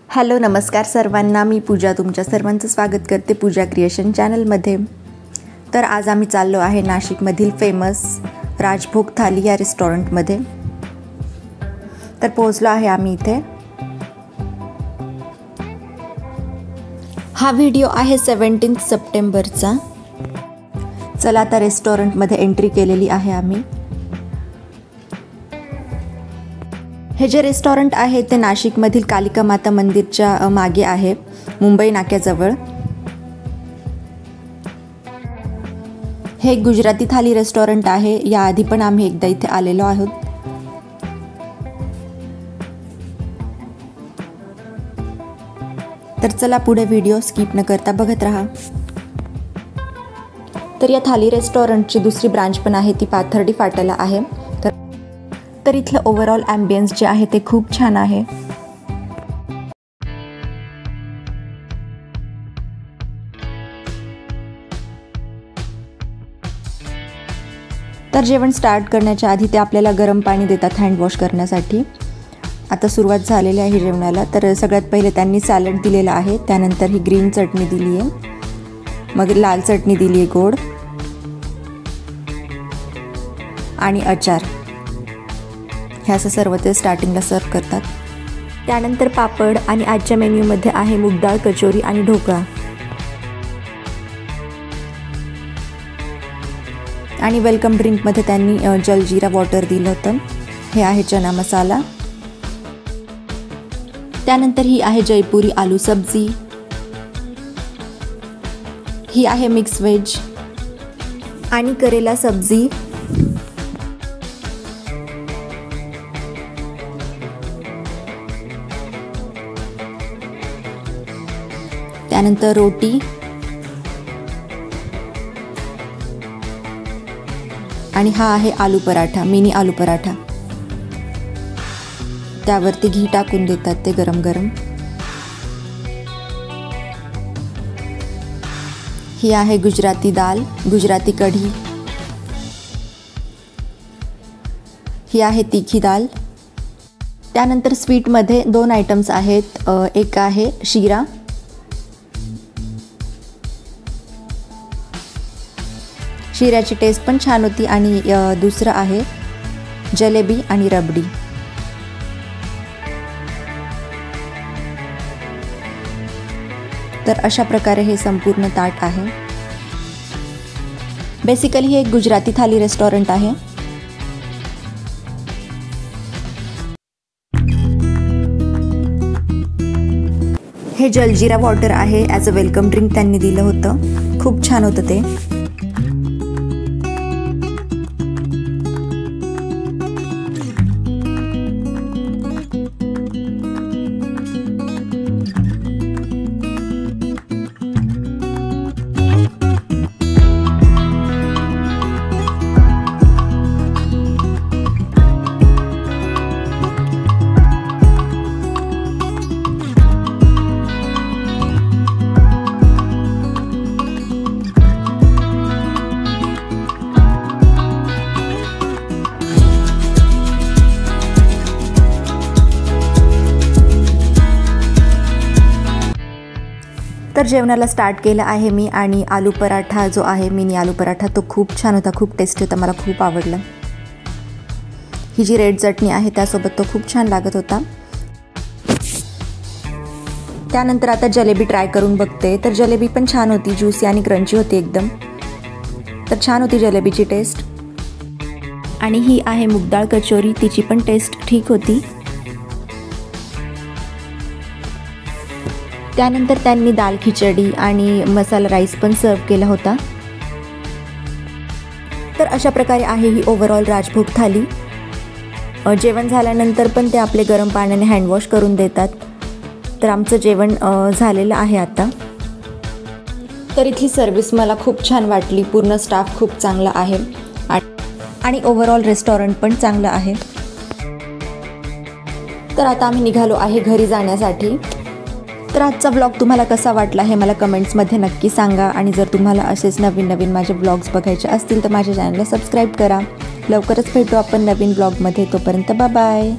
Hello नमस्कार सर्वांना, मी पूजा तुमच्या सर्वांचं स्वागत करते पूजा क्रिएशन चॅनलमध्ये। तर आज आम्ही चाललो आहे नाशिकमधील फेमस राजभोग थाली या रेस्टॉरंटमध्ये। तर पोहोचलो आहे आम्ही इथे। हा व्हिडिओ आहे 17 सप्टेंबरचा। चला आता रेस्टॉरंटमध्ये एंट्री केलेली आहे आम्ही। हे जे रेस्टॉरंट आहे ते नाशिकमधील कालिका माता मंदिरच्या मागे आहे, मुंबई नाक्याजवळ। हे एक गुजराती थाली रेस्टॉरंट आहे। याआधी पण आम्ही एकदा इथे आलेलो आहोत। तर चला पुढे व्हिडिओ स्किप न करता बघत राहा। तर या थाली रेस्टॉरंटची दुसरी ब्रांच पण आहे, ती पाथर्डी फाट्याला आहे। तर इथलं ओव्हरऑल ॲम्बियन्स जे आहे ते खूप छान आहे। तर जेवण स्टार्ट करण्याच्या आधी ते आपल्याला गरम पाणी देतात हँड वॉश करण्यासाठी। आता सुरुवात झालेली आहे जेवणाला। तर सगळ्यात पहिले त्यांनी सॅलड दिलेला आहे, त्यानंतर ही ग्रीन चटणी दिली आहे, मग लाल चटणी दिली आहे गोड, आणि अचार। हे असं सर्व ते स्टार्टिंगला सर्व करतात। त्यानंतर पापड आणि आजच्या मेन्यूमध्ये आहे मूग डाळ, कचोरी आणि ढोकळा। आणि वेलकम ड्रिंकमध्ये त्यांनी जलजीरा वॉटर दिलं होतं। हे आहे चना मसाला। त्यानंतर ही आहे जयपुरी आलू सब्जी, ही आहे मिक्स व्हेज आणि करेला सब्जी। त्यानंतर रोटी आणि हा आहे आलू पराठा, मिनी आलू पराठा। त्यावरती घी टाकून देतात ते गरम गरम। ही आहे गुजराती दाल, गुजराती कढी। ही आहे तिखी दाल। त्यानंतर स्वीटमध्ये दोन आयटम्स आहेत, एक आहे शिरा, शिऱ्याची टेस्ट पण छान होती, आणि दुसरं आहे जलेबी आणि रबडी। तर अशा प्रकारे हे संपूर्ण ताट आहे। बेसिकली हे एक गुजराती थाली रेस्टॉरंट आहे। हे जलजीरा वॉटर आहे, ॲज अ वेलकम ड्रिंक त्यांनी दिलं होतं, खूप छान होतं ते। तर जेवणाला स्टार्ट केलं आहे मी, आणि आलू पराठा जो आहे मिनी आलू पराठा तो खूप छान होता, खूप टेस्टी होता, मला खूप आवडलं। ही जी रेड चटणी आहे त्यासोबत तो खूप छान लागत होता। त्यानंतर आता जलेबी ट्राय करून बघते। तर जलेबी पण छान होती, ज्यूसी आणि क्रंची होती एकदम। तर छान होती जलेबीची टेस्ट। आणि ही आहे मूग डाळ कचोरी, तिची पण टेस्ट ठीक होती। त्यानंतर त्यांनी दाल खिचडी आणि मसाला राईस पण सर्व केला होता। तर अशा प्रकारे आहे ही ओव्हरऑल राजभोग थाली। जेवण झाल्यानंतर पण ते आपले गरम पाण्याने हँडवॉश करून देतात। तर आमचं जेवण झालेलं आहे आता। तर इथली सर्विस मला खूप छान वाटली, पूर्ण स्टाफ खूप चांगला आहे, आणि ओव्हरऑल रेस्टॉरंट पण चांगलं आहे। तर आता आम्ही निघालो आहे घरी जाण्यासाठी। तर आजचा व्लॉग तुम्हाला कसा वाटला हे मला कमेंट्समध्ये नक्की सांगा, आणि जर तुम्हाला असेच नवीन नवीन माझे व्लॉग्स बघायचे असतील तर माझ्या चॅनलला सबस्क्राईब करा। लवकरच भेटू आपण नवीन व्लॉगमध्ये, तोपर्यंत बाय बाय।